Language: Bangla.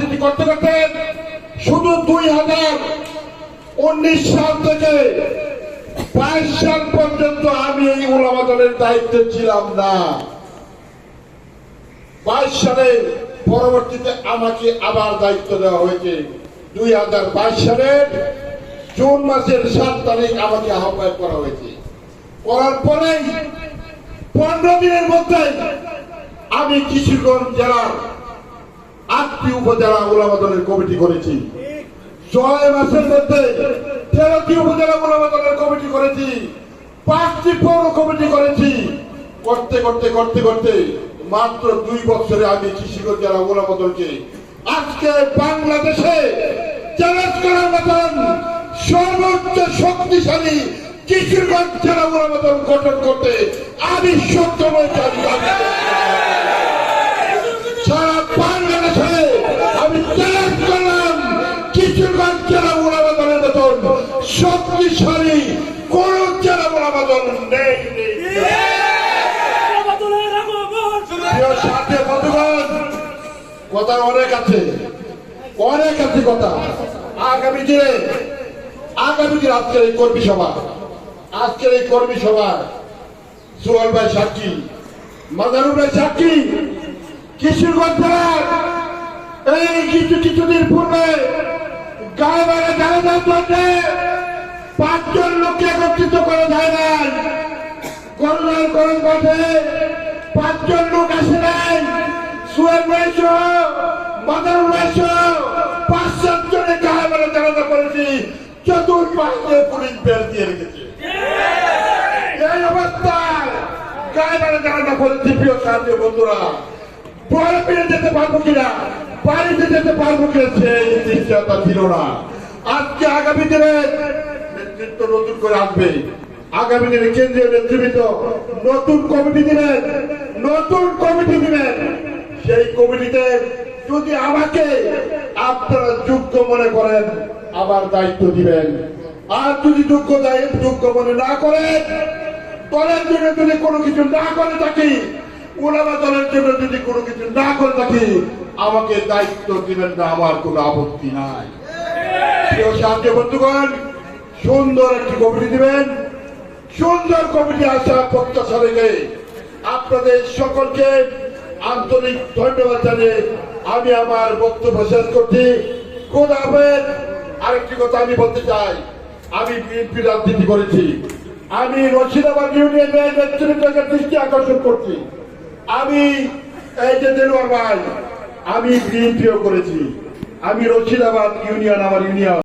রাজনীতি করতে করতে শুধু 2019 সাল থেকে 22 সাল পর্যন্ত আমি এই উলামা দলের দায়িত্বে ছিলাম না। 22 সালে পরবর্তীতে আমাকে আবার দায়িত্ব দেওয়া হয়েছে। 2022 সালের জুন মাসের 7 তারিখ আমাকে আহ্বায়ক করা হয়েছে। করার পরেই 15 দিনের মধ্যে আমি কিশোরগঞ্জ জেলার 8টি উপজেলা উলামা দলের কমিটি করেছি। 6 মাসের মধ্যে 13টি উপজেলা উলামা দলের কমিটি করেছি, 5টি পৌর কমিটি করেছি। করতে করতে করতে করতে মাত্র 2 বছরে আমি কিশোরগঞ্জ জেলা উলামা দলকে আজকে বাংলাদেশে চ্যালেঞ্জ করার মতন সর্বোচ্চ শক্তিশালী কিশোরগঞ্জ জেলা উলামা দল গঠন করতে আমি সক্ষম হয়েছি। সারা বাংলাদেশে আমি চ্যালেঞ্জ করলাম, কিশোরগঞ্জ জেলা উলামা দলের মতন শক্তিশালী কোন জেলা উলামা দল নেই। কথা অনেক আছে, অনেক আছে কথা। আগামী দিনে আজকের এই কর্মী সভা সোহেল ভাই সাক্ষী, মাজারুল ভাই সাক্ষী। কিশোরগঞ্জ জেলার এই কিছুদিন পূর্বে গায়েবারে জানাজার জন্য 5 জন লোককে একত্রিত করা যায় নাই। করোনার করণ পথে 5 জন লোক আসে নাই। সোহেল ভাই সহ মাজারুল ভাই সহ 5-7 জনে গায়েবারে জানাজা করেছি। চতুর্পাশে পুলিশ বের দিয়ে রেখেছে। এই অবস্থায় গায়েবারে জানাজা করেছি। প্রিয় সাথী বন্ধুরা, পরে ফিরে যেতে পারবো কিনা, বাড়িতে যেতে পারবো কিনা সেই নিশ্চয়তা ছিল না। আজকে আগামী দিনে নেতৃত্ব নতুন করে আসবে। আগামী দিনে কেন্দ্রীয় নেতৃবৃন্দ নতুন কমিটি দিবেন। সেই কমিটিতে যদি আমাকে আপনারা যোগ্য মনে করেন আবার দায়িত্ব দিবেন। আর যদি যোগ্য মনে না করেন, দলের জন্য যদি কোনো কিছু না করে থাকি, উলামা দলের জন্য যদি কোনো কিছু না করে থাকি, আমাকে দায়িত্ব দিবেন না, আমার কোনো আপত্তি নাই। প্রিয় সাথী বন্ধুগণ, সুন্দর একটি কমিটি দিবেন। সুন্দর কমিটি আসা প্রত্যাশা রেখে আপনাদের সকলকে আন্তরিক ধন্যবাদ জানিয়ে আমি আমার বক্তব্য শেষ করছি। খোদা হাফেজ। আরেকটি কথা আমি বলতে চাই, আমি বিএনপি রাজনীতি করেছি। আমি রশিদাবাদ ইউনিয়নের নেতৃত্বকে দৃষ্টি আকর্ষণ করছি। আমি এই যে দেলোয়ার ভাই, আমি বিএনপিও করেছি। আমি রশিদাবাদ ইউনিয়ন আমার ইউনিয়ন।